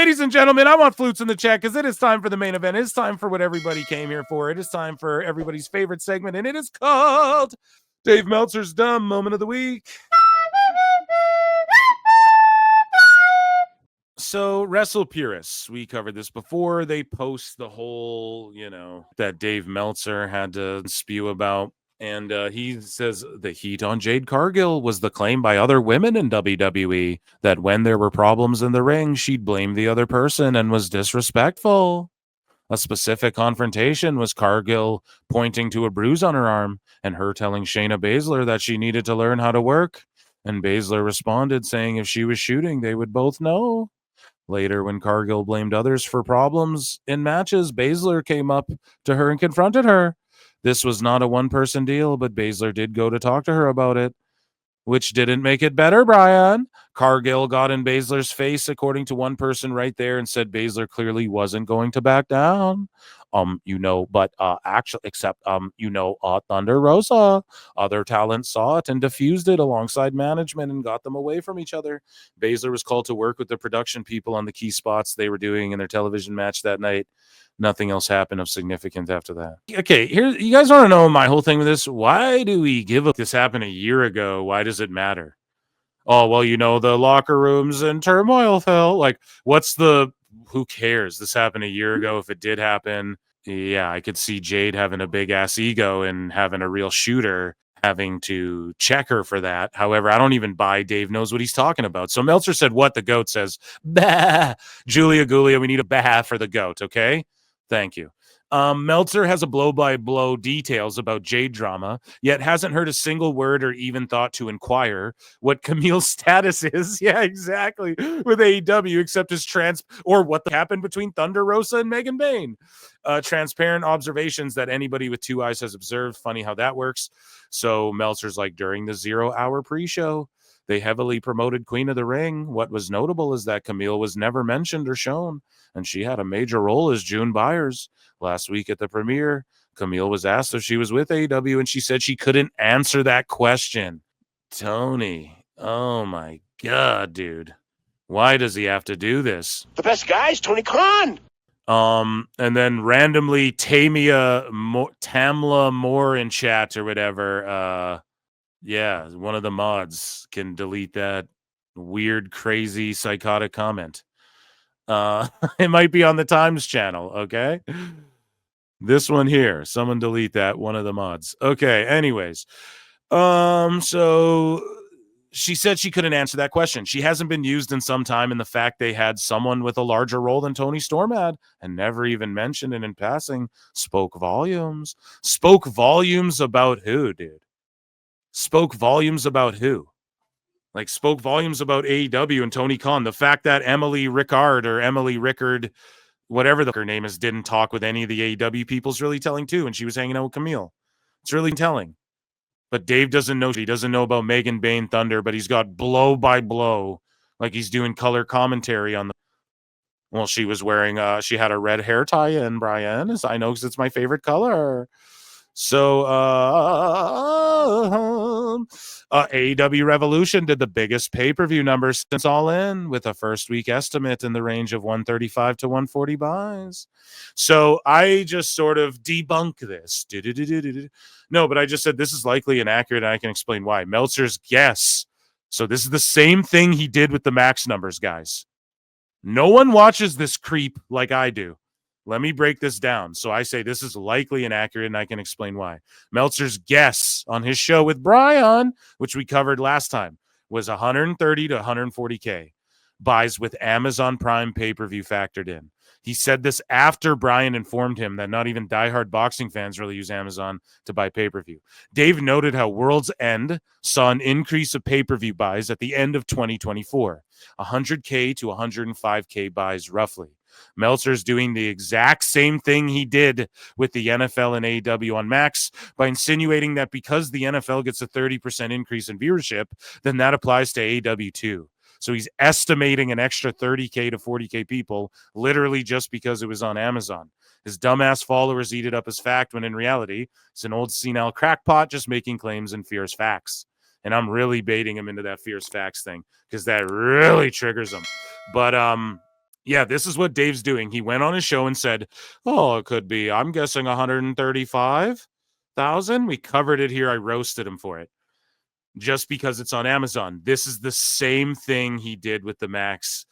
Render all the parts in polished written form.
ladies and gentlemen, I want flutes in the chat because it is time for the main event. It is time for what everybody came here for. It is time for everybody's favorite segment, and it is called Dave Meltzer's Dumb Moment of the Week. So, Wrestle Purists, we covered this before. They post the whole, that Dave Meltzer had to spew about. And he says the heat on Jade Cargill was the claim by other women in WWE that when there were problems in the ring, she'd blame the other person and was disrespectful. A specific confrontation was Cargill pointing to a bruise on her arm and her telling Shayna Baszler that she needed to learn how to work. And Baszler responded saying if she was shooting, they would both know. Later, when Cargill blamed others for problems in matches, Baszler came up to her and confronted her. This was not a one-person deal, but Baszler did go to talk to her about it, which didn't make it better, Brian. Cargill got in Baszler's face, according to one person right there, and said Baszler clearly wasn't going to back down. Thunder Rosa. Other talent saw it and diffused it alongside management and got them away from each other. Baszler was called to work with the production people on the key spots they were doing in their television match that night. Nothing else happened of significance after that. Okay, here, you guys want to know my whole thing with this? Why do we give up? This happened a year ago. Why does it matter? Oh, well, the locker rooms and turmoil fell. Like, who cares? This happened a year ago. If it did happen, yeah, I could see Jade having a big ass ego and having a real shooter having to check her for that. However, I don't even buy Dave knows what he's talking about. So Meltzer said what? The GOAT says, bah. Julia Gulia, we need a bah for the GOAT, okay? Thank you. Meltzer has a blow-by-blow details about Jade drama, yet hasn't heard a single word or even thought to inquire what Kamille's status is. Yeah, exactly. With AEW, except his or what happened between Thunder Rosa and Megan Bayne. Transparent observations that anybody with two eyes has observed. Funny how that works. So Meltzer's like, during the 0 hour pre-show, they heavily promoted Queen of the Ring. What was notable is that Kamille was never mentioned or shown, and she had a major role as June Byers. Last week at the premiere, Kamille was asked if she was with AEW, and she said she couldn't answer that question. Tony, oh my God, dude. Why does he have to do this? The best guy is Tony Khan. And then randomly Tamla Moore in chat or whatever. Yeah, one of the mods can delete that weird, crazy, psychotic comment. It might be on the Times channel, okay? This one here. Someone delete that, one of the mods. Okay, anyways. So she said she couldn't answer that question. She hasn't been used in some time, and the fact they had someone with a larger role than Tony Storm had and never even mentioned it in passing spoke volumes. Spoke volumes about who, dude? Spoke volumes about who? Like, spoke volumes about AEW and Tony Khan. The fact that Emily Rickard, whatever her name is, didn't talk with any of the AEW people is really telling too. And she was hanging out with Kamille. It's really telling. But Dave doesn't know. He doesn't know about Megan Bayne Thunder, but he's got blow by blow, like he's doing color commentary on the. Well, she was wearing. She had a red hair tie in, Brian, as I know because it's my favorite color. So, AEW Revolution did the biggest pay-per-view numbers since All In, with a first week estimate in the range of 135 to 140 buys. So I just sort of debunk this. No, but I just said this is likely inaccurate, and I can explain why. Meltzer's guess. So this is the same thing he did with the Max numbers, guys. No one watches this creep like I do. Let me break this down. So I say this is likely inaccurate, and I can explain why. Meltzer's guess on his show with Brian, which we covered last time, was 130 to 140K buys with Amazon Prime pay-per-view factored in. He said this after Brian informed him that not even diehard boxing fans really use Amazon to buy pay-per-view. Dave noted how World's End saw an increase of pay-per-view buys at the end of 2024, 100K to 105K buys roughly. Meltzer's doing the exact same thing he did with the NFL and AEW on Max by insinuating that because the NFL gets a 30% increase in viewership, then that applies to AEW too. So he's estimating an extra 30K to 40K people literally just because it was on Amazon. His dumbass followers eat it up as fact when in reality, it's an old senile crackpot just making claims and fierce facts. And I'm really baiting him into that fierce facts thing because that really triggers him. But Yeah, this is what Dave's doing. He went on his show and said, "Oh, it could be, I'm guessing 135,000." We covered it here. I roasted him for it just because it's on Amazon. This is the same thing he did with the Max.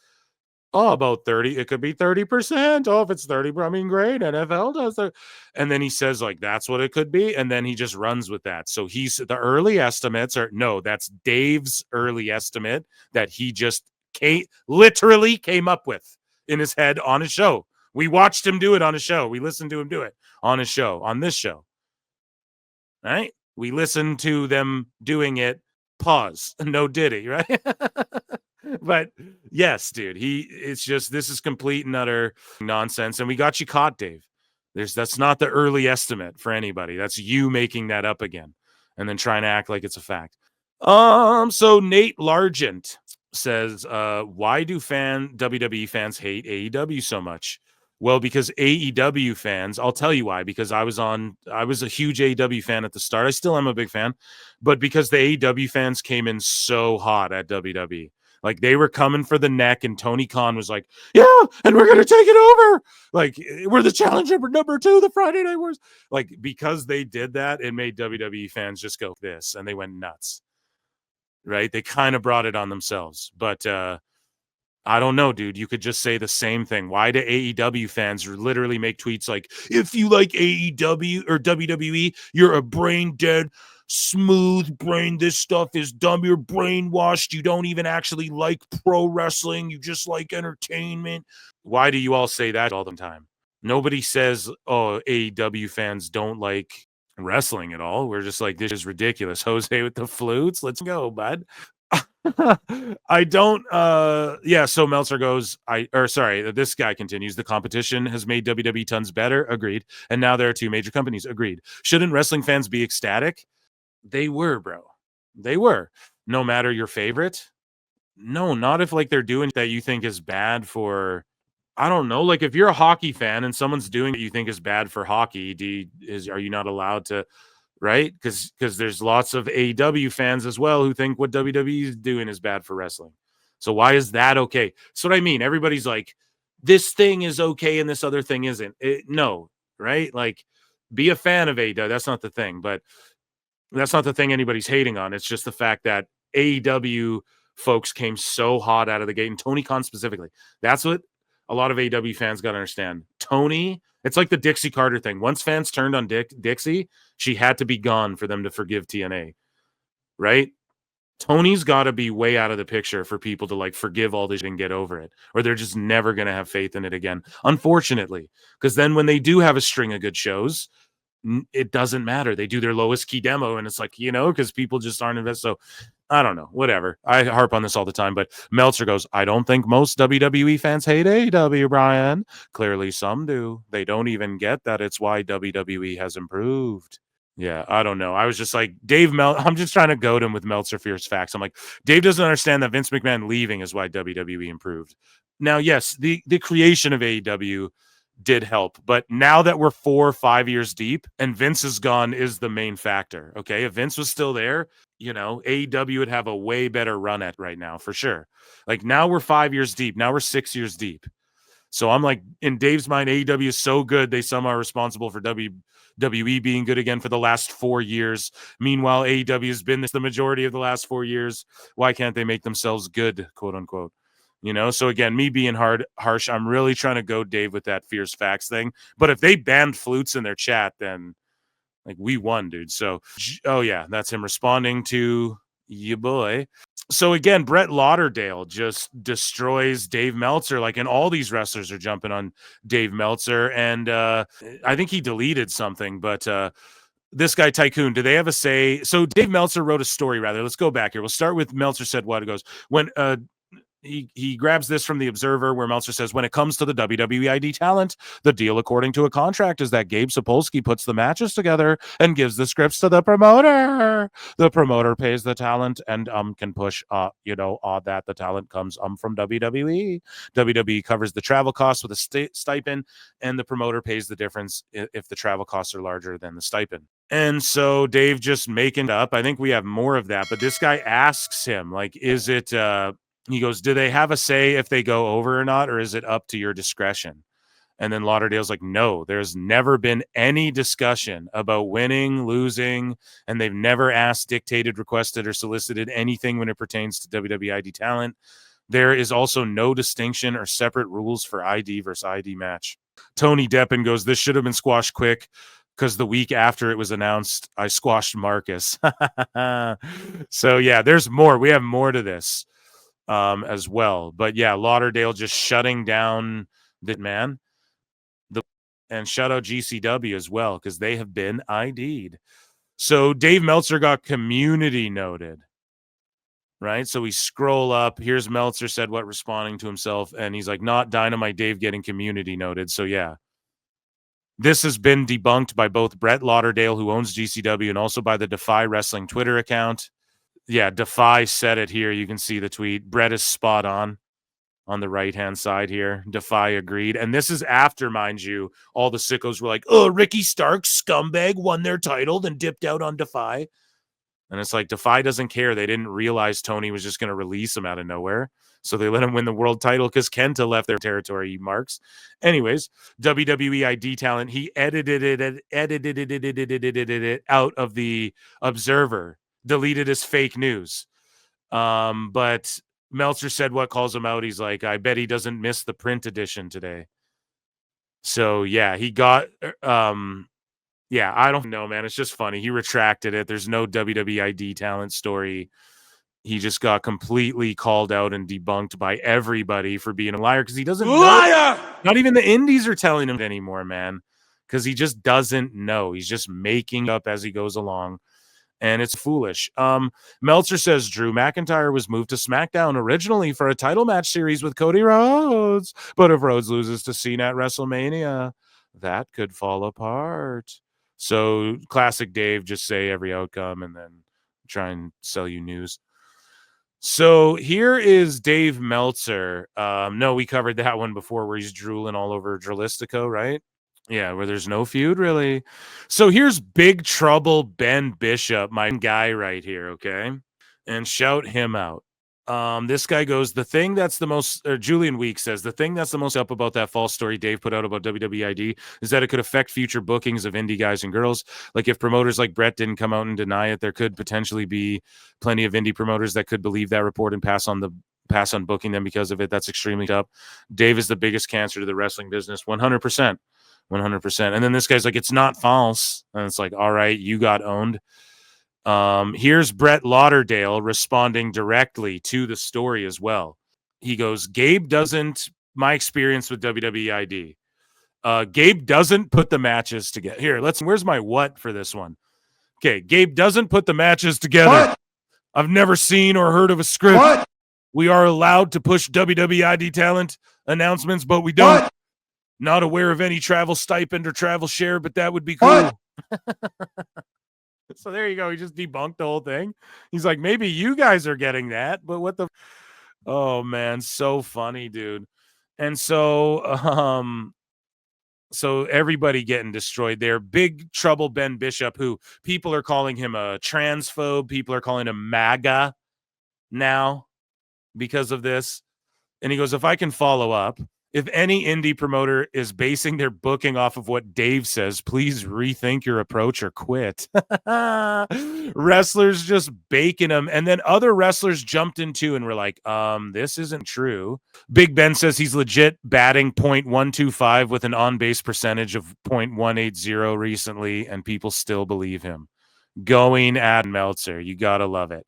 Oh, about 30. It could be 30%. Oh, if it's 30, I mean, great. NFL does that. And then he says, like, that's what it could be. And then he just runs with that. So the early estimates are, no, that's Dave's early estimate that he just literally came up with in his head on his show. We watched him do it on his show. We listened to him do it on his show, on this show. Right? We listened to them doing it. Pause. No Diddy, right? But yes, dude, it's just, this is complete and utter nonsense. And we got you caught, Dave. That's not the early estimate for anybody. That's you making that up again and then trying to act like it's a fact. So Nate Largent says, why do WWE fans hate AEW so much? Well, because AEW fans, I'll tell you why, because I was a huge AEW fan at the start. I still am a big fan, but because the AEW fans came in so hot at WWE. Like, they were coming for the neck, and Tony Khan was like, yeah, and we're going to take it over. Like, we're the challenger number 2, the Friday Night Wars. Like, because they did that, it made WWE fans just go this, and they went nuts. Right? They kind of brought it on themselves. But I don't know, dude. You could just say the same thing. Why do AEW fans literally make tweets like, if you like AEW or WWE, you're a brain dead, smooth brain. This stuff is dumb. You're brainwashed. You don't even actually like pro wrestling. You just like entertainment. Why do you all say that all the time? Nobody says, oh, AEW fans don't like wrestling at all. We're just like, this is ridiculous. Jose with the flutes. Let's go, bud. I don't so Meltzer goes, this guy continues, the competition has made WWE tons better, agreed, and now there are 2 major companies, agreed. Shouldn't wrestling fans be ecstatic? They were, bro. They were. No matter your favorite? No, not if like they're doing that you think is bad for, I don't know, like if you're a hockey fan and someone's doing what you think is bad for hockey, are you not allowed to, right? Because there's lots of AEW fans as well who think what WWE is doing is bad for wrestling. So why is that okay? That's what I mean. Everybody's like, this thing is okay and this other thing isn't. No, right? Like, be a fan of AEW. That's not the thing, but that's not the thing anybody's hating on. It's just the fact that AEW folks came so hot out of the gate, and Tony Khan specifically. That's what a lot of AEW fans got to understand. Tony, it's like the Dixie Carter thing. Once fans turned on Dixie, she had to be gone for them to forgive TNA, right? Tony's got to be way out of the picture for people to like forgive all this and get over it, or they're just never going to have faith in it again, unfortunately. Because then when they do have a string of good shows, it doesn't matter. They do their lowest key demo, and it's like, because people just aren't invested. So I don't know, whatever. I harp on this all the time, but Meltzer goes, I don't think most WWE fans hate AEW, Brian. Clearly some do. They don't even get that it's why WWE has improved. Yeah, I don't know. I was just like, I'm just trying to goad him with Meltzer Fierce Facts. I'm like, Dave doesn't understand that Vince McMahon leaving is why WWE improved. Now, yes, the creation of AEW did help, but now that we're 4 or 5 years deep and Vince is gone is the main factor. Okay, if Vince was still there, AEW would have a way better run at right now for sure. Like, now we're 5 years deep. Now we're 6 years deep. So I'm like, in Dave's mind, AEW is so good they somehow are responsible for WWE being good again for the last 4 years. Meanwhile, AEW has been this the majority of the last 4 years. Why can't they make themselves good, quote unquote? So again, me being harsh, I'm really trying to go Dave with that Fierce Facts thing. But if they banned flutes in their chat, then like we won, dude. So, oh yeah, that's him responding to you, boy. So again, Brett Lauderdale just destroys Dave Meltzer. Like, and all these wrestlers are jumping on Dave Meltzer. And I think he deleted something, but this guy Tycoon, do they have a say? So Dave Meltzer wrote a story, rather. Let's go back here. We'll start with Meltzer said what it goes. When he grabs this from the Observer, where Meltzer says, when it comes to the WWE ID talent, the deal according to a contract is that Gabe Sapolsky puts the matches together and gives the scripts to the promoter. The promoter pays the talent and can push that the talent comes from WWE. WWE covers the travel costs with a stipend, and the promoter pays the difference if the travel costs are larger than the stipend. And so Dave just making it up. I think we have more of that, but this guy asks him, like, is it He goes, do they have a say if they go over or not, or is it up to your discretion? And then Lauderdale's like, no, there's never been any discussion about winning, losing, and they've never asked, dictated, requested, or solicited anything when it pertains to WWE ID talent. There is also no distinction or separate rules for ID versus ID match. Tony Deppen goes, this should have been squashed quick because the week after it was announced, I squashed Marcus. So, yeah, there's more. We have more to this as well. But, yeah, Lauderdale just shutting down the man. And shout out GCW as well, because they have been ID'd. So Dave Meltzer got community noted, right? So we scroll up. Here's Meltzer said what, responding to himself. And he's like, not Dynamite Dave getting community noted. So yeah, this has been debunked by both Brett Lauderdale, who owns GCW, and also by the Defy Wrestling Twitter account. Yeah, Defy said it here. You can see the tweet. Brett is spot on the right-hand side here. Defy agreed. And this is after, mind you, all the sickos were like, oh, Ricky Starks, scumbag, won their title, then dipped out on Defy. And it's like, Defy doesn't care. They didn't realize Tony was just going to release him out of nowhere. So they let him win the world title because Kenta left their territory, Marks. Anyways, WWE ID talent, he edited it out of the Observer, deleted as fake news. But Meltzer said what, calls him out. He's like, I bet he doesn't miss the print edition today. So yeah, he got yeah, I don't know, man. It's just funny. He retracted it. There's no WWE ID talent story. He just got completely called out and debunked by everybody for being a liar because he doesn't know. Not even the indies are telling him anymore, man, because he just doesn't know. He's just making up as he goes along. And it's foolish. Meltzer says Drew McIntyre was moved to SmackDown originally for a title match series with Cody Rhodes. But if Rhodes loses to Cena at WrestleMania, that could fall apart. So classic Dave, just say every outcome and then try and sell you news. So here is Dave Meltzer. No, we covered that one before where he's drooling all over Dralistico, right? Yeah, where there's no feud, really. So here's Big Trouble Ben Bishop, my guy right here, okay? And shout him out. This guy goes, the thing that's the most, or Julian Week says, the thing that's the most up about that false story Dave put out about WWE ID is that it could affect future bookings of indie guys and girls. Like if promoters like Brett didn't come out and deny it, there could potentially be plenty of indie promoters that could believe that report and pass on booking them because of it. That's extremely tough. Dave is the biggest cancer to the wrestling business, 100%. 100%. And then this guy's like, it's not false. And it's like, all right, you got owned. Here's Brett Lauderdale responding directly to the story as well. He goes, my experience with WWE ID. Gabe doesn't put the matches together. Here, where's my what for this one? Okay, Gabe doesn't put the matches together. What? I've never seen or heard of a script. What? We are allowed to push WWE ID talent announcements, but we don't. What? Not aware of any travel stipend or travel share, but that would be cool. So there you go. He just debunked the whole thing. He's like, maybe you guys are getting that, but what the? Oh man, so funny, dude. And so, so everybody getting destroyed there. Big Trouble Ben Bishop, who people are calling him a transphobe. People are calling him MAGA now because of this. And he goes, if I can follow up. If any indie promoter is basing their booking off of what Dave says, please rethink your approach or quit. Wrestlers just baking them. And then other wrestlers jumped in too and were like, this isn't true. Big Ben says he's legit batting .125 with an on-base percentage of .180 recently, and people still believe him. Going at Meltzer. You gotta love it.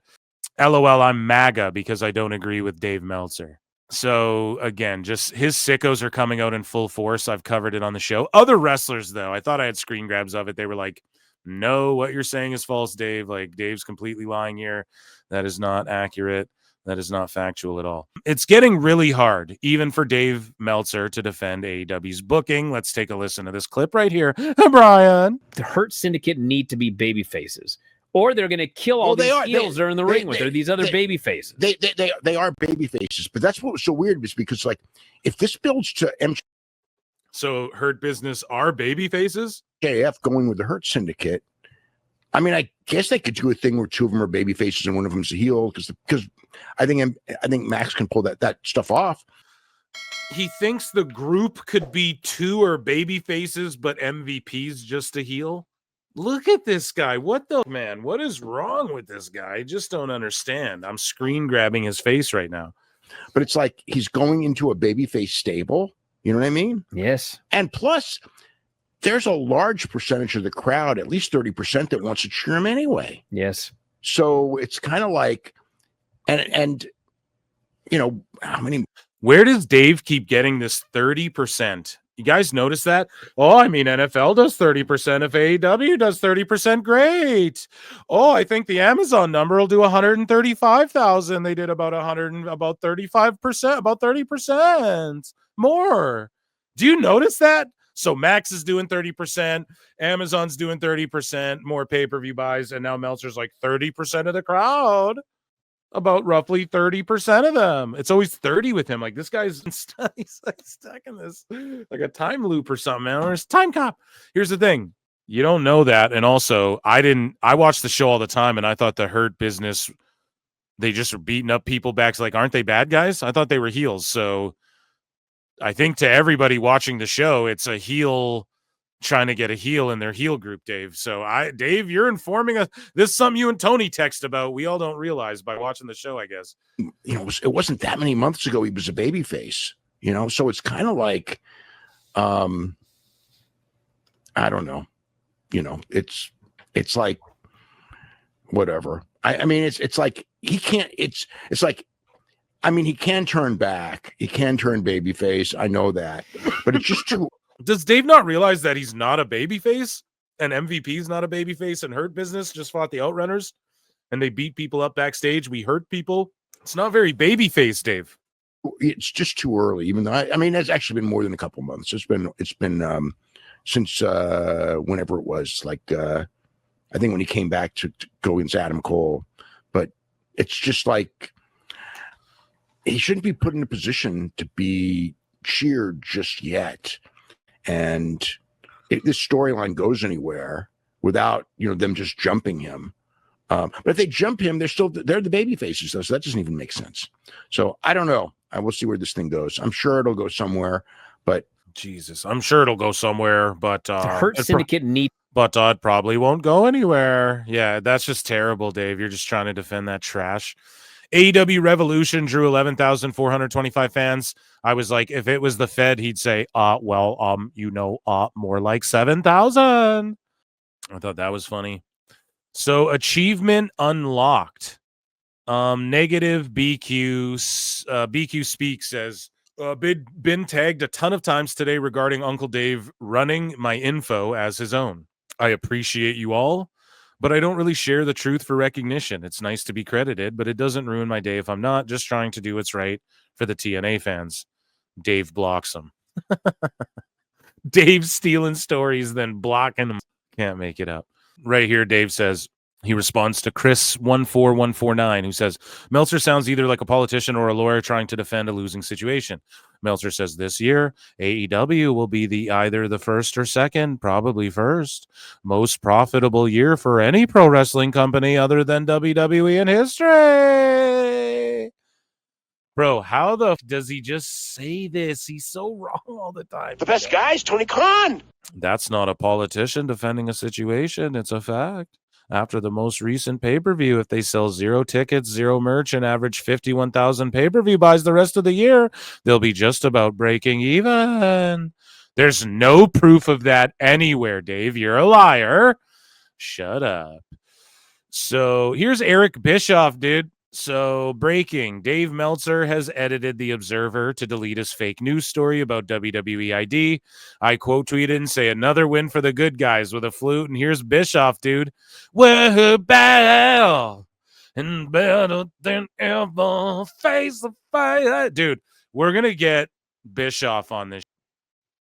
LOL, I'm MAGA because I don't agree with Dave Meltzer. So again, just his sickos are coming out in full force. I've covered it on the show. Other wrestlers, though, I thought I had screen grabs of it. They were like, no, what you're saying is false, Dave. Like, Dave's completely lying here. That is not accurate. That is not factual at all. It's getting really hard, even for Dave Meltzer, to defend AEW's booking. Let's take a listen to this clip right here. Brian. The Hurt Syndicate need to be baby faces. Or they're going to kill all these heels they're in the ring with. They're these other baby faces. They are baby faces. But that's what was so weird was because, like, if this builds to So Hurt Business are baby faces? MJF going with the Hurt Syndicate, I mean, I guess they could do a thing where two of them are baby faces and one of them's a heel because I think Max can pull that stuff off. He thinks the group could be 2 or baby faces, but MVP's just a heel. Look at this guy. What the man? What is wrong with this guy? I just don't understand. I'm screen grabbing his face right now. But it's like he's going into a babyface stable. You know what I mean? Yes. And plus, there's a large percentage of the crowd, at least 30%, that wants to cheer him anyway. Yes. So it's kind of like, and you know, how many? Where does Dave keep getting this 30%? You guys notice that? Oh, I mean, NFL does 30%. If AEW does 30%, great. Oh, I think the Amazon number will do 135,000. They did about 35%, about 30% more. Do you notice that? So Max is doing 30%, Amazon's doing 30%, more pay-per-view buys, and now Meltzer's like 30% of the crowd. About roughly 30% of them. It's always 30 with him. Like, this guy's he's like stuck in this like a time loop or something, man. Or it's time cop. Here's the thing. You don't know that. And also, I watched the show all the time, and I thought the Hurt Business, they just were beating up people back. Like, aren't they bad guys? I thought they were heels. So I think to everybody watching the show, it's a heel trying to get a heel in their heel group, Dave. So Dave, you're informing us. This is something you and Tony text about. We all don't realize by watching the show, I guess. You know, it wasn't that many months ago he was a babyface, you know, so it's kind of like, I don't know, you know, it's like, whatever. I mean, it's like, he can't, it's like, I mean, he can turn back. He can turn babyface. I know that, but it's just too. Does Dave not realize that he's not a babyface, and MVP's not a babyface, and Hurt Business just fought the Outrunners and they beat people up backstage? We hurt people. It's not very babyface, Dave. It's just too early, even though I mean, it's actually been more than a couple months. It's been since whenever it was, like I think when he came back to go against Adam Cole. But it's just like he shouldn't be put in a position to be cheered just yet. And if this storyline goes anywhere without, you know, them just jumping him, but if they jump him, they're the baby faces though, so that doesn't even make sense. So I don't know. I will see where this thing goes. I'm sure it'll go somewhere, but Jesus, I'm sure it'll go somewhere. But the Hurt Syndicate but it probably won't go anywhere. Yeah, that's just terrible, Dave. You're just trying to defend that trash. AEW Revolution drew 11,425 fans. I was like, if it was the Fed, he'd say, more like 7,000. I thought that was funny. So achievement unlocked. Negative BQ Speak says, been tagged a ton of times today regarding Uncle Dave running my info as his own. I appreciate you all, but I don't really share the truth for recognition. It's nice to be credited, but it doesn't ruin my day if I'm not. Just trying to do what's right for the TNA fans. Dave blocks them. Dave stealing stories, then blocking them. Can't make it up. Right here, Dave says, he responds to Chris14149, who says, Meltzer sounds either like a politician or a lawyer trying to defend a losing situation. Meltzer says this year, AEW will be either the first or second, probably first, most profitable year for any pro wrestling company other than WWE in history. Bro, how the does he just say this? He's so wrong all the time. The best guy's Tony Khan. That's not a politician defending a situation. It's a fact. After the most recent pay-per-view, if they sell 0 tickets, 0 merch, and average 51,000 pay-per-view buys the rest of the year, they'll be just about breaking even. There's no proof of that anywhere, Dave. You're a liar. Shut up. So here's Eric Bischoff, dude. So breaking, Dave Meltzer has edited The Observer to delete his fake news story about WWE ID. I quote tweeted and say another win for the good guys with a flute. And here's Bischoff, dude. We're better and better than ever. Face the fire. Dude, we're going to get Bischoff on this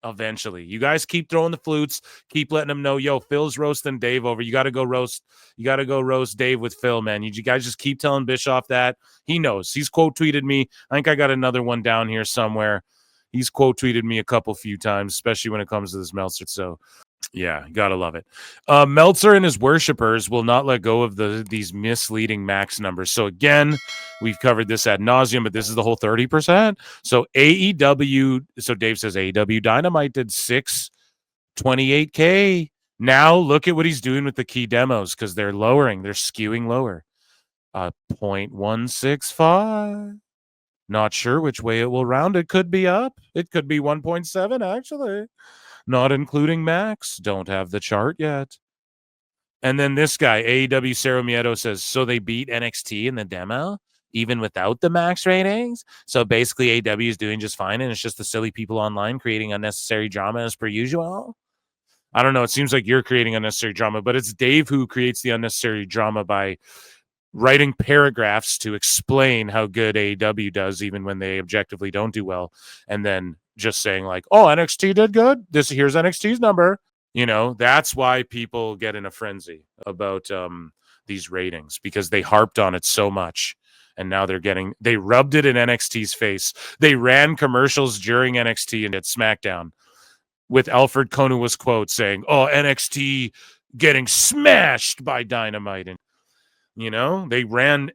eventually. You guys keep throwing the flutes, keep letting them know, yo, Phil's roasting Dave over. You got to go roast Dave with Phil, man. You guys just keep telling Bischoff that. He knows. He's quote tweeted me. I think I got another one down here somewhere. He's quote tweeted me a few times, especially when it comes to this Meltzer. So Yeah, gotta love it. Meltzer and his worshippers will not let go of these misleading max numbers. So again, we've covered this ad nauseum, but this is the whole 30%. So AEW, so Dave says AEW Dynamite did 628K. Now look at what he's doing with the key demos because they're skewing lower. 0.165. Not sure which way it will round. It could be up. It could be 1.7 actually. Not including Max. Don't have the chart yet. And then this guy, AEW Cero Miedo, says, so they beat NXT in the demo, even without the Max ratings? So basically AEW is doing just fine, and it's just the silly people online creating unnecessary drama as per usual? I don't know. It seems like you're creating unnecessary drama, but it's Dave who creates the unnecessary drama by writing paragraphs to explain how good AEW does, even when they objectively don't do well, and then just saying like, oh, NXT did good. Here's NXT's number. You know, that's why people get in a frenzy about these ratings, because they harped on it so much. And now they rubbed it in NXT's face. They ran commercials during NXT and at SmackDown with Alfred Konuwa's quote saying, oh, NXT getting smashed by Dynamite. And, you know, they ran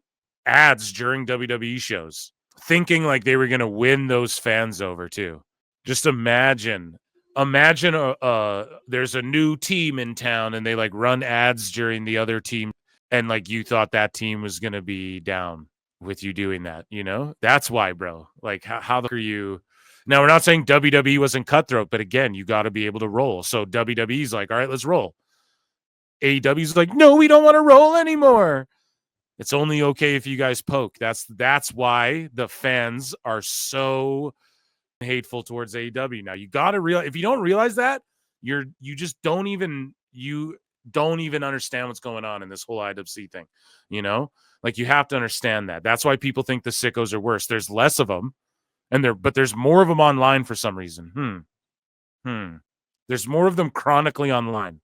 ads during WWE shows thinking like they were going to win those fans over too. Just imagine there's a new team in town and they like run ads during the other team, and like you thought that team was going to be down with you doing that, you know? That's why, bro. Like how are you? Now, we're not saying WWE wasn't cutthroat, but again, you got to be able to roll. So WWE's like, all right, let's roll. AEW's like, no, we don't want to roll anymore. It's only okay if you guys poke. That's why the fans are so hateful towards AEW. Now you got to realize, if you don't realize that, you don't even understand what's going on in this whole IWC thing. You know, like you have to understand that. That's why people think the sickos are worse. There's less of them, but there's more of them online for some reason. There's more of them chronically online,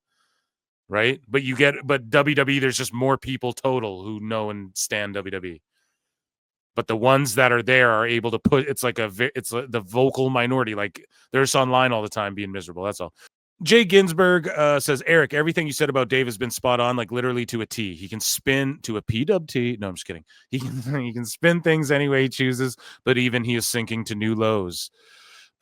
right? But WWE, there's just more people total who know and stand WWE. But the ones that are there are able to it's like the vocal minority. Like they're just online all the time being miserable. That's all. Jay Ginsburg says, Eric, everything you said about Dave has been spot on, like literally to a T. He can spin to a PWT. No, I'm just kidding. He can spin things any way he chooses, but even he is sinking to new lows.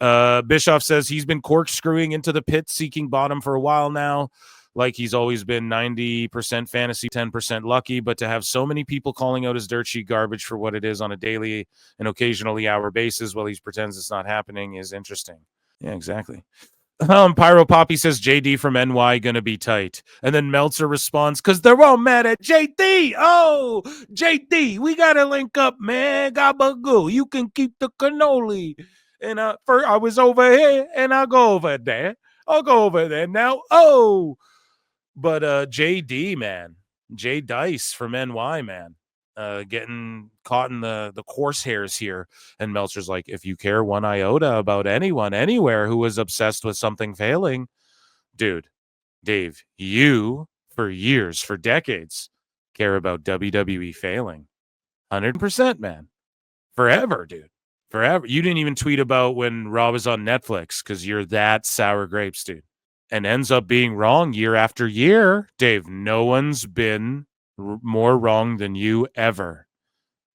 Bischoff says he's been corkscrewing into the pit, seeking bottom for a while now. Like he's always been 90% fantasy, 10% lucky, but to have so many people calling out his dirt sheet garbage for what it is on a daily and occasionally hour basis while he pretends it's not happening is interesting. Yeah, exactly. Pyro Poppy says JD from NY gonna be tight. And then Meltzer responds, because they're all mad at JD. Oh, JD, we gotta link up, man. Gabagoo. You can keep the cannoli. And first I was over here and I'll go over there. I'll go over there now. Oh. But JD, man, J Dice from NY, man, getting caught in the corsehairs here. And Meltzer's like, if you care one iota about anyone, anywhere who is obsessed with something failing, dude, Dave, you for years, for decades, care about WWE failing. 100%, man. Forever, dude. Forever. You didn't even tweet about when Raw was on Netflix because you're that sour grapes, dude. And ends up being wrong year after year. Dave, no one's been more wrong than you ever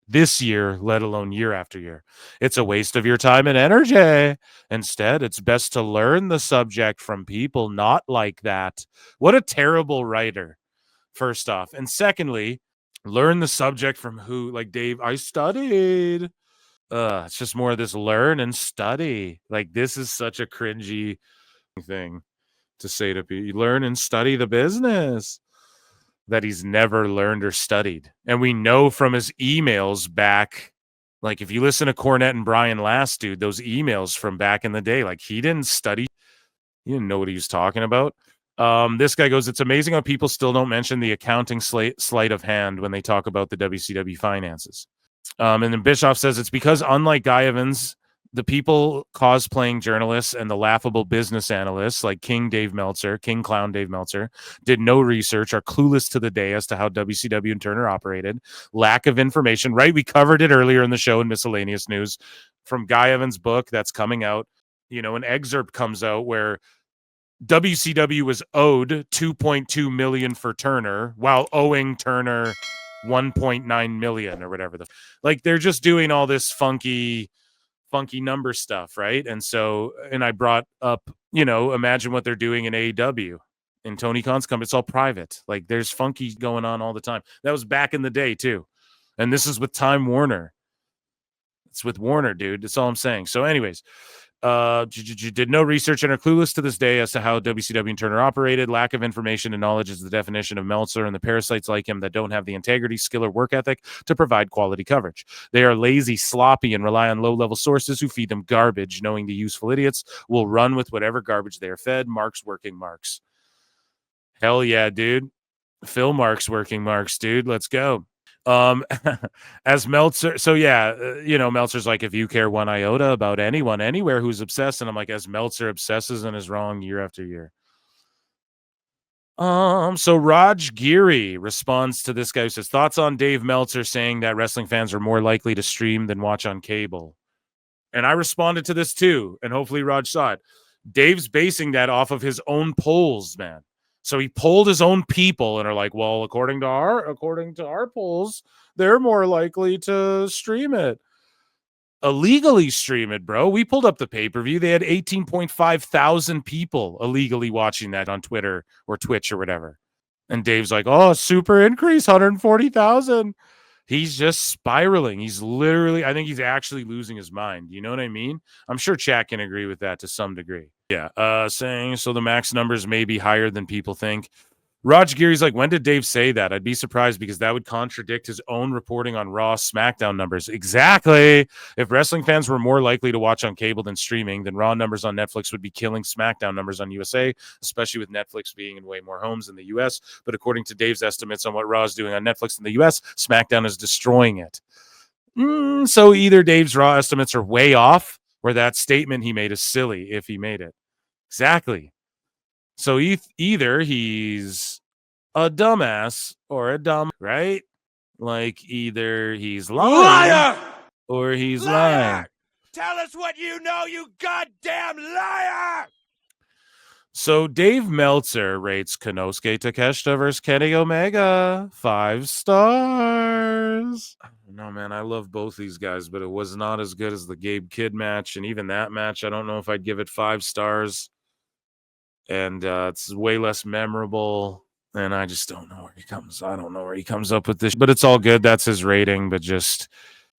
this year, let alone year after year. It's a waste of your time and energy. Instead, it's best to learn the subject from people not like that. What a terrible writer, first off. And secondly, learn the subject from who? Like, Dave, I studied. It's just more of this learn and study. Like, this is such a cringy thing to say to people. Learn and study the business that he's never learned or studied. And we know from his emails back, like if you listen to Cornette and Brian last, dude, those emails from back in the day, like he didn't study. He didn't know what he was talking about. This guy goes, it's amazing how people still don't mention the accounting sleight of hand when they talk about the WCW finances. And then Bischoff says it's because, unlike Guy Evans, the people cosplaying journalists and the laughable business analysts like King Clown Dave Meltzer, did no research, are clueless to the day as to how WCW and Turner operated. Lack of information, right? We covered it earlier in the show in miscellaneous news from Guy Evans' book that's coming out. You know, an excerpt comes out where WCW was owed $2.2 million for Turner, while owing Turner $1.9 million or whatever. Like they're just doing all this funky number stuff, right? And so, and I brought up, imagine what they're doing in AEW. In Tony Khan's company, it's all private. Like there's funky going on all the time. That was back in the day too. And this is with Time Warner. It's with Warner, dude. That's all I'm saying. So anyways, did no research and are clueless to this day as to how WCW and Turner operated. Lack of information and knowledge is the definition of Meltzer and the parasites like him that don't have the integrity, skill, or work ethic to provide quality coverage. They are lazy, sloppy, and rely on low-level sources who feed them garbage, knowing the useful idiots will run with whatever garbage they are fed. Marks working marks. Hell yeah, dude. Phil Marks working marks, dude. Let's go. As Meltzer, so yeah, Meltzer's like, if you care one iota about anyone anywhere who's obsessed, and I'm like, as Meltzer obsesses and is wrong year after year. So Raj Giri responds to this guy who says, thoughts on Dave Meltzer saying that wrestling fans are more likely to stream than watch on cable. And I responded to this too, and hopefully Raj saw it. Dave's basing that off of his own polls, man. So he polled his own people and are like, well, according to our polls, they're more likely to stream it. Illegally stream it, bro. We pulled up the pay-per-view. They had 18.5 thousand people illegally watching that on Twitter or Twitch or whatever. And Dave's like, oh, super increase, 140,000. He's just spiraling. He's literally, I think he's actually losing his mind. You know what I mean? I'm sure chat can agree with that to some degree. Yeah. Saying, so the max numbers may be higher than people think. Raj Giri's like, when did Dave say that? I'd be surprised because that would contradict his own reporting on Raw SmackDown numbers. Exactly. If wrestling fans were more likely to watch on cable than streaming, then Raw numbers on Netflix would be killing SmackDown numbers on USA, especially with Netflix being in way more homes in the US. But according to Dave's estimates on what Raw is doing on Netflix in the US, SmackDown is destroying it. So either Dave's Raw estimates are way off, or that statement he made is silly if he made it. Exactly. So either he's a dumbass or a dumb, right? Like either he's lying or he's lying. Tell us what you know, you goddamn liar! So Dave Meltzer rates Konosuke Takeshita versus Kenny Omega 5 stars. No, man, I love both these guys, but it was not as good as the Gabe Kidd match. And even that match, I don't know if I'd give it 5 stars. And it's way less memorable. And I just don't know where he comes. I don't know where he comes up with this, but it's all good. That's his rating. But just,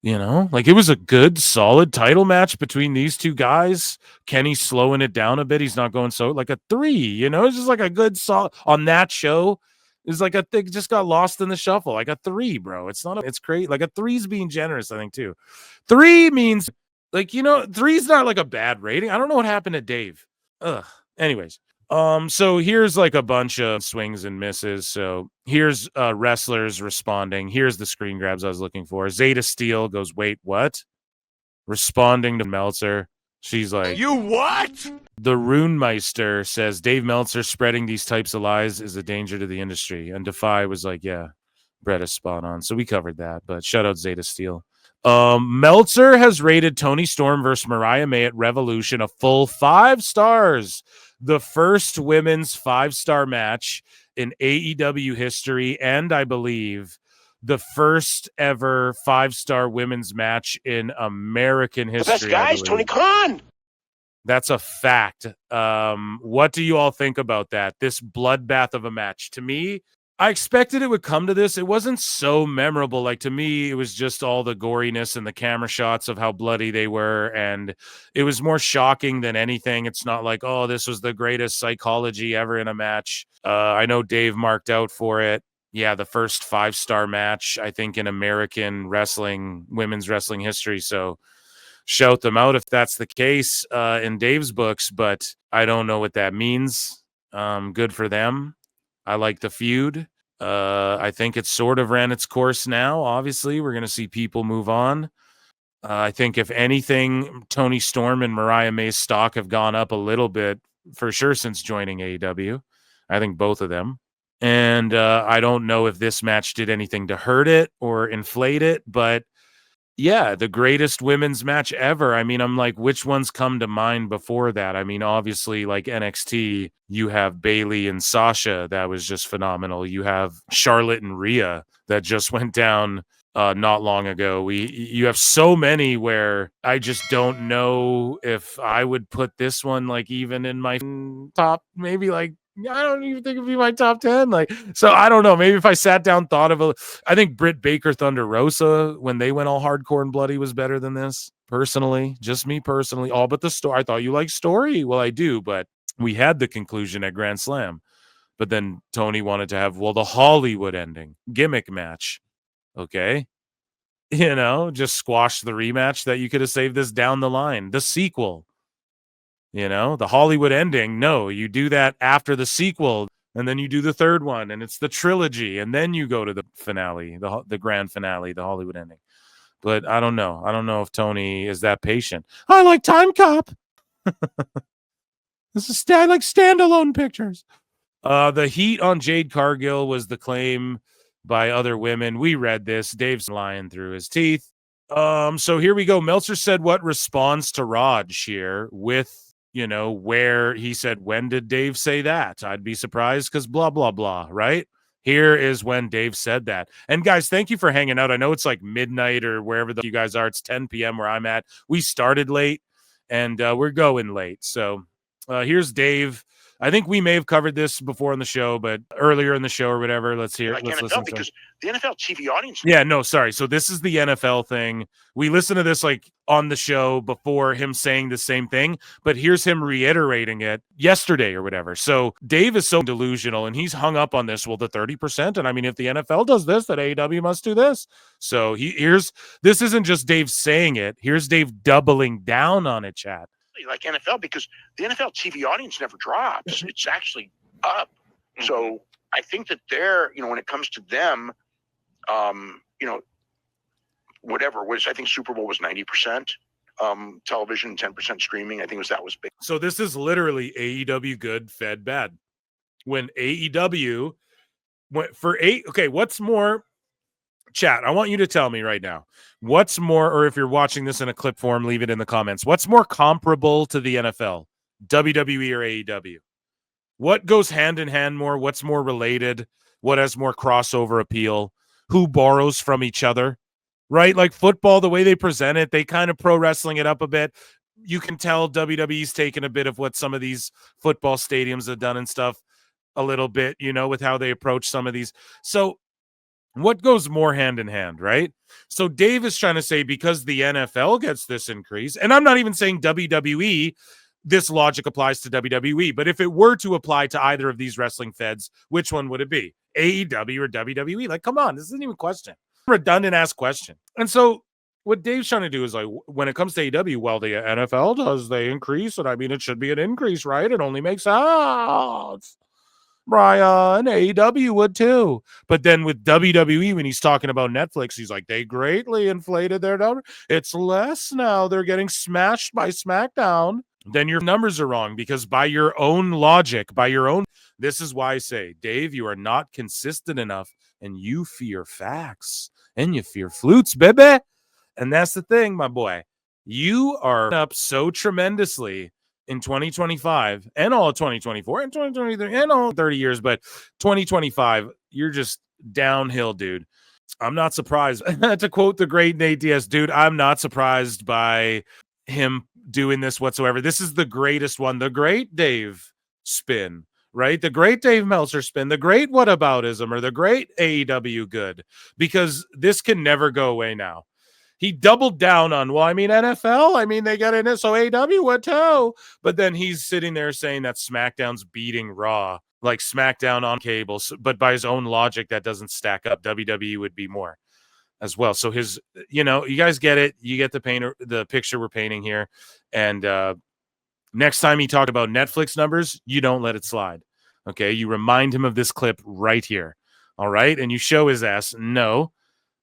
like it was a good, solid title match between these two guys. Kenny's slowing it down a bit. He's not going so like a 3, it's just like a good solid on that show. It's like a thing just got lost in the shuffle. Like a 3, bro. It's not, it's great. Like a 3's being generous, I think, too. 3 means like, 3's not like a bad rating. I don't know what happened to Dave. Anyways. So here's like a bunch of swings and misses. So here's wrestlers responding. Here's the screen grabs I was looking for. Zeta Steele goes, wait, what? Responding to Meltzer. She's like, you what? The Runemeister says Dave Meltzer spreading these types of lies is a danger to the industry. And Defy was like, yeah, Brett is spot on. So we covered that, but shout out Zeta Steele. Meltzer has rated Toni Storm versus Mariah May at Revolution a full 5 stars. The first women's 5-star match in AEW history, and I believe the first ever 5-star women's match in American history. The best guys, Tony Khan. That's a fact. What do you all think about that? This bloodbath of a match. To me, I expected it would come to this. It wasn't so memorable. Like, to me, it was just all the goriness and the camera shots of how bloody they were. And it was more shocking than anything. It's not like, oh, this was the greatest psychology ever in a match. I know Dave marked out for it. Yeah, the first 5-star match, I think, in American wrestling, women's wrestling history. So shout them out if that's the case in Dave's books. But I don't know what that means. Good for them. I like the feud. I think it's sort of ran its course now. Obviously, we're going to see people move on. I think, if anything, Toni Storm and Mariah May's stock have gone up a little bit for sure since joining AEW. I think both of them. And I don't know if this match did anything to hurt it or inflate it, but Yeah, the greatest women's match ever. I mean, I'm like, which ones come to mind before that? I mean, obviously, like NXT, you have Bayley and Sasha. That was just phenomenal. You have Charlotte and Rhea that just went down not long ago. You have so many where I just don't know if I would put this one like even in my top, maybe like I don't even think it'd be my top 10. Like, so I don't know. Maybe if I sat down, thought of I think Britt Baker, Thunder Rosa, when they went all hardcore and bloody, was better than this. Personally, just me personally. All but the story. I thought you liked story. Well, I do, but we had the conclusion at Grand Slam. But then Tony wanted to have, the Hollywood ending, gimmick match. Okay. Just squash the rematch that you could have saved this down the line. The sequel. The Hollywood ending. No, you do that after the sequel, and then you do the third one, and it's the trilogy, and then you go to the finale, the grand finale, the Hollywood ending. But I don't know. I don't know if Tony is that patient. I like Time Cop. This is I like standalone pictures. The heat on Jade Cargill was the claim by other women. We read this. Dave's lying through his teeth. So here we go. Meltzer said what responds to Raj here with where he said, when did Dave say that? I'd be surprised because blah, blah, blah, right? Here is when Dave said that. And guys, thank you for hanging out. I know it's like midnight or wherever you guys are. It's 10 p.m. where I'm at. We started late and we're going late. So here's Dave. I think we may have covered this before on the show, but earlier in the show or whatever. Let's hear. Like let's NFL, listen because the NFL TV audience. Yeah, no, sorry. So this is the NFL thing. We listened to this like on the show before him saying the same thing, but here's him reiterating it yesterday or whatever. So Dave is so delusional and he's hung up on this. Well, the 30%. And I mean, if the NFL does this, then AEW must do this. So this isn't just Dave saying it. Here's Dave doubling down on it, chat. Like NFL, because the NFL TV audience never drops. It's actually up. So I think that they're, when it comes to them, whatever was, I think Super Bowl was 90% television, 10% streaming. I think that was big. So this is literally AEW good, Fed bad. When AEW went for what's more, chat, I want you to tell me right now, what's more, or if you're watching this in a clip form, leave it in the comments. What's more comparable to the NFL, WWE or AEW? What goes hand in hand more? What's more related? What has more crossover appeal? Who borrows from each other? Right? Like football, the way they present it, they kind of pro wrestling it up a bit. You can tell WWE's taken a bit of what some of these football stadiums have done and stuff a little bit, with how they approach some of these. So what goes more hand in hand, right? So Dave is trying to say because the NFL gets this increase, and I'm not even saying WWE, this logic applies to WWE, but if it were to apply to either of these wrestling feds, which one would it be? AEW or WWE? Like, come on, this isn't even a question. Redundant ass question. And so what Dave's trying to do is like, when it comes to AEW, well, the NFL does, they increase, and I mean, it should be an increase, right? It only makes sense. Brian, AEW would too. But then with WWE, when he's talking about Netflix, he's like, they greatly inflated their number. It's less now. They're getting smashed by SmackDown. Then your numbers are wrong because by your own logic, this is why I say, Dave, you are not consistent enough and you fear facts and you fear flutes, baby. And that's the thing, my boy. You are up so tremendously in 2025 and all of 2024 and 2023 and all 30 years, but 2025, you're just downhill, dude. I'm not surprised. To quote the great Nate Diaz, dude, I'm not surprised by him doing this whatsoever. This is the greatest one, the great Dave spin, right? The great Dave Meltzer spin, the great whataboutism, or the great AEW good, because this can never go away now. He doubled down on, NFL, they got in it, so AEW would too. But then he's sitting there saying that SmackDown's beating Raw, like SmackDown on cable, but by his own logic, that doesn't stack up. WWE would be more as well. So his, you guys get it. You get the picture we're painting here. And next time he talked about Netflix numbers, you don't let it slide. Okay. You remind him of this clip right here. All right. And you show his ass, no,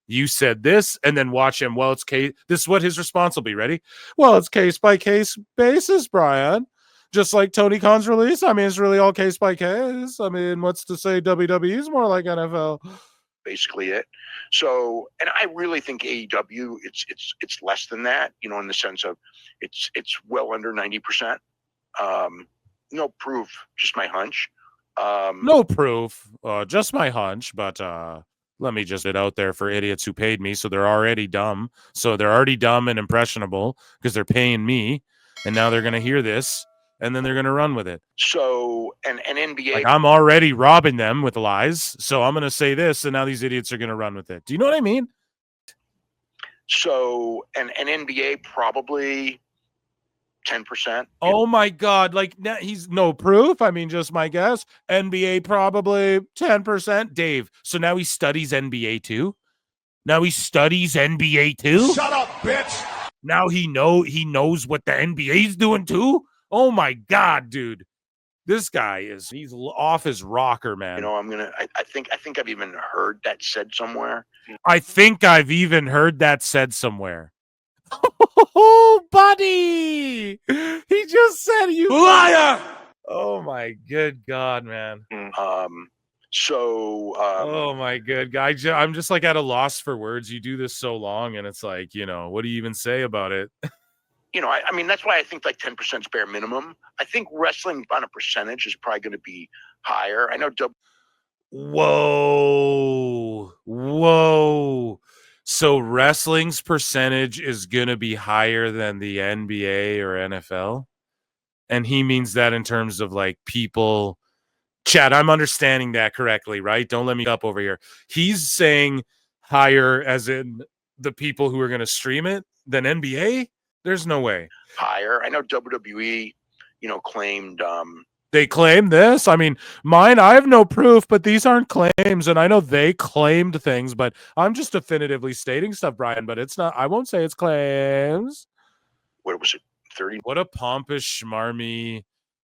you said this, and then watch him. Well, this is what his response will be. Ready? Well, it's case by case basis, Brian. Just like Tony Khan's release. It's really all case by case. What's to say WWE is more like NFL? basically it. So, and I really think AEW, it's less than that, you know, in the sense of it's well under 90%. No proof, just my hunch. No proof, just my hunch, but let me just get it out there for idiots who paid me, so they're already dumb. So they're already dumb and impressionable because they're paying me, and now they're going to hear this, and then they're going to run with it. So, and NBA... Like, I'm already robbing them with lies, so I'm going to say this, and now these idiots are going to run with it. Do you know what I mean? So, and NBA probably 10%. Oh my God! Like, he's no proof. I mean, just my guess. NBA probably 10%. Dave. So now he studies NBA too. Now he studies NBA too. Shut up, bitch. Now he knows what the NBA's doing too. Oh my God, dude! This guy he's off his rocker, man. You know, I think I've even heard that said somewhere. I think I've even heard that said somewhere. Oh, buddy! He just said you Liar! Oh my good God, man. Oh my good God. I'm just like at a loss for words. You do this so long, and it's like, you know, what do you even say about it? You know, I mean, that's why I think like 10% is bare minimum. I think wrestling on a percentage is probably going to be higher. I know. Whoa. So wrestling's percentage is going to be higher than the NBA or NFL? And he means that in terms of like people. Chad, I'm understanding that correctly, right? Don't let me up over here. He's saying higher as in the people who are going to stream it than NBA? There's no way. Higher. I know WWE, you know, claimed... They claim this. I mean, I have no proof, but these aren't claims. And I know they claimed things, but I'm just definitively stating stuff, Brian, but it's not, I won't say it's claims. What was it? 30? What a pompous, schmarmy,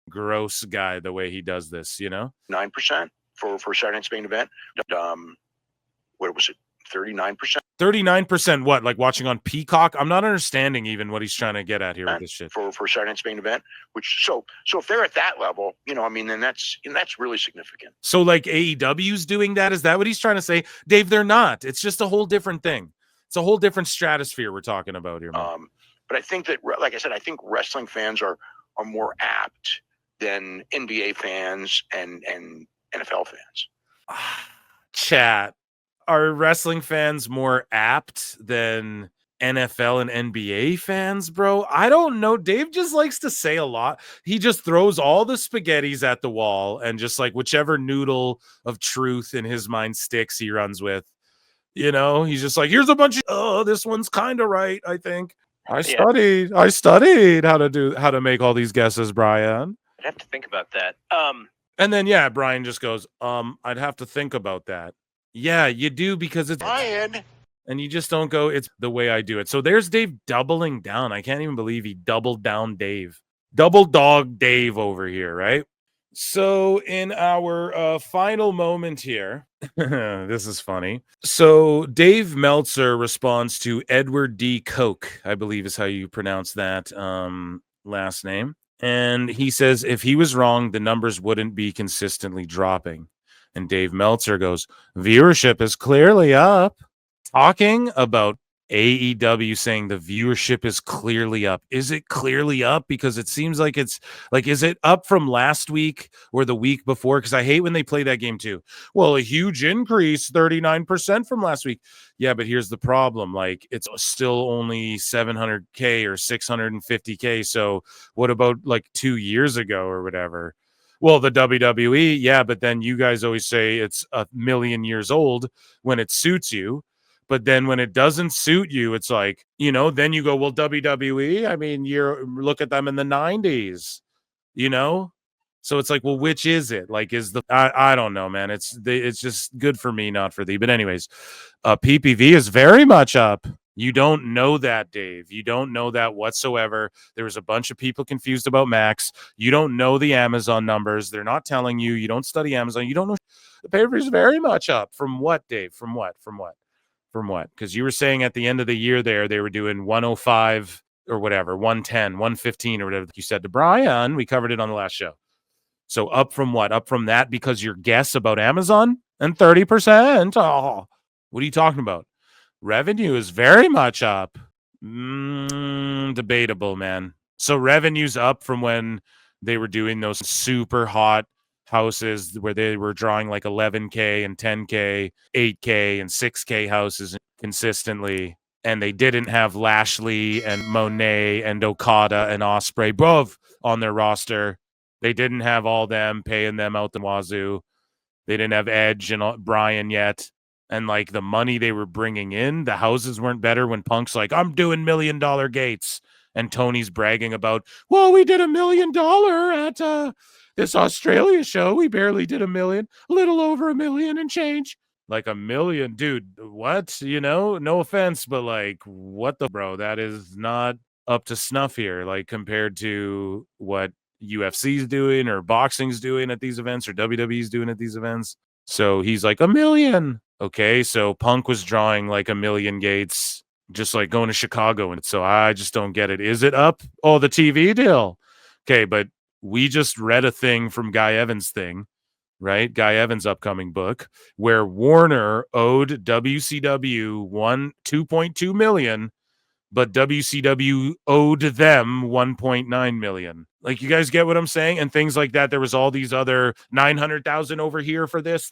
gross guy, the way he does this, you know? 9% for Saturday Night's main event. What was it? 39%? 39% what? Like watching on Peacock? I'm not understanding even what he's trying to get at here with this shit. For Saturday Night's main event, which so if they're at that level, you know, I mean, then that's really significant. So like AEW's doing that? Is that what he's trying to say? Dave, they're not. It's just a whole different thing. It's a whole different stratosphere we're talking about here, man. But I think that, like I said, I think wrestling fans are more apt than NBA fans and NFL fans. Chat. Are wrestling fans more apt than NFL and NBA fans, bro? I don't know. Dave just likes to say a lot. He just throws all the spaghettis at the wall and just like whichever noodle of truth in his mind sticks, he runs with. You know, he's just like, here's a bunch of, this one's kind of right, I think. I studied how to make all these guesses, Brian. I'd have to think about that. And then, Brian just goes, I'd have to think about that. Yeah, you do, because it's Brian. And you just don't go, it's the way I do it. So there's Dave doubling down. I can't even believe he doubled down Dave. Double dog Dave over here, right? So in our final moment here, this is funny. So Dave Meltzer responds to Edward D. Koch, I believe is how you pronounce that last name. And he says, if he was wrong, the numbers wouldn't be consistently dropping. And Dave Meltzer goes, viewership is clearly up. Talking about AEW saying the viewership is clearly up. Is it clearly up? Because it seems like it's like, is it up from last week or the week before? Because I hate when they play that game too. Well, a huge increase, 39% from last week. Yeah, but here's the problem. Like, it's still only 700K or 650K. So what about like 2 years ago or whatever? Well, the WWE, yeah, but then you guys always say it's a million years old when it suits you. But then when it doesn't suit you, it's like, you know, then you go, well, WWE, I mean, look at them in the 90s, you know? So it's like, well, which is it? Like, I don't know, man. It's just good for me, not for thee. But anyways, PPV is very much up. You don't know that, Dave. You don't know that whatsoever. There was a bunch of people confused about Max. You don't know the Amazon numbers. They're not telling you. You don't study Amazon. You don't know. The paper is very much up. From what, Dave? From what? Because you were saying at the end of the year there, they were doing 105 or whatever, 110, 115 or whatever you said to Brian. We covered it on the last show. So up from what? Up from that because your guess about Amazon? and 30%. Oh, what are you talking about? Revenue is very much up. Debatable, man. So revenue's up from when they were doing those super hot houses where they were drawing like 11K and 10K, 8K and 6K houses consistently. And they didn't have Lashley and Monet and Okada and Ospreay both on their roster. They didn't have all them paying them out the wazoo. They didn't have Edge and Bryan yet. And like the money they were bringing in, the houses weren't better when Punk's like, I'm doing $1 million gates. And Tony's bragging about, well, we did $1 million at this Australia show. We barely did $1 million, a little over $1 million and change. Like $1 million, dude, what? You know, no offense, but like, what the bro? That is not up to snuff here, like compared to what UFC's doing or boxing's doing at these events or WWE's doing at these events. So he's like, $1 million. Okay, so Punk was drawing like 1 million gates, just like going to Chicago. And so I just don't get it. Is it up? Oh, the TV deal. Okay, but we just read a thing from Guy Evans' thing, right? Guy Evans' upcoming book, where Warner owed WCW 2.2 million, but WCW owed them 1.9 million. Like, you guys get what I'm saying? And things like that. There was all these other 900,000 over here for this.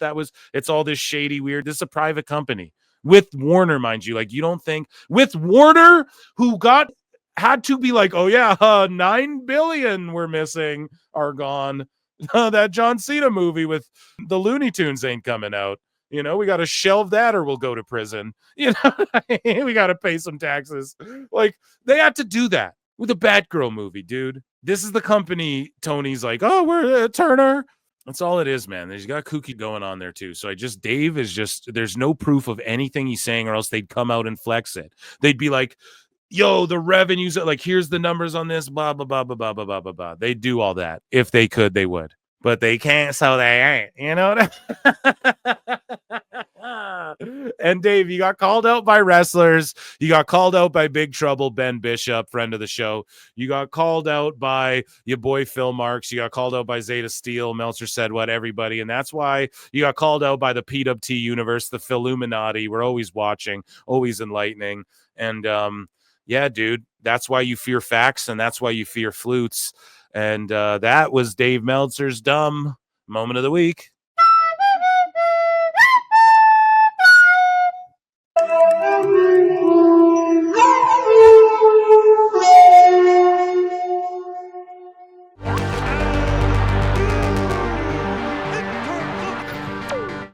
It's all this shady, weird. This is a private company with Warner, mind you. Like, you don't think with Warner, who had to be like, oh yeah, 9 billion we're missing are gone. That John Cena movie with the Looney Tunes ain't coming out. You know, we got to shelve that or we'll go to prison. You know, we got to pay some taxes. Like, they had to do that with a Batgirl movie, dude. This is the company Tony's like, oh, we're Turner. That's all it is, man. There's got kooky going on there, too. So Dave is just, there's no proof of anything he's saying, or else they'd come out and flex it. They'd be like, yo, the revenues, like, here's the numbers on this, blah, blah, blah, blah, blah, blah, blah, blah, blah. They'd do all that. If they could, they would. But they can't, so they ain't. You know what And Dave, you got called out by wrestlers. You got called out by Big Trouble, Ben Bishop, friend of the show. You got called out by your boy Phil Marks. You got called out by Zeta Steel. Meltzer said what, everybody. And that's why you got called out by the PWT universe, the Philuminati. We're always watching, always enlightening. And yeah, dude, that's why you fear facts, and that's why you fear flutes. And that was Dave Meltzer's dumb moment of the week.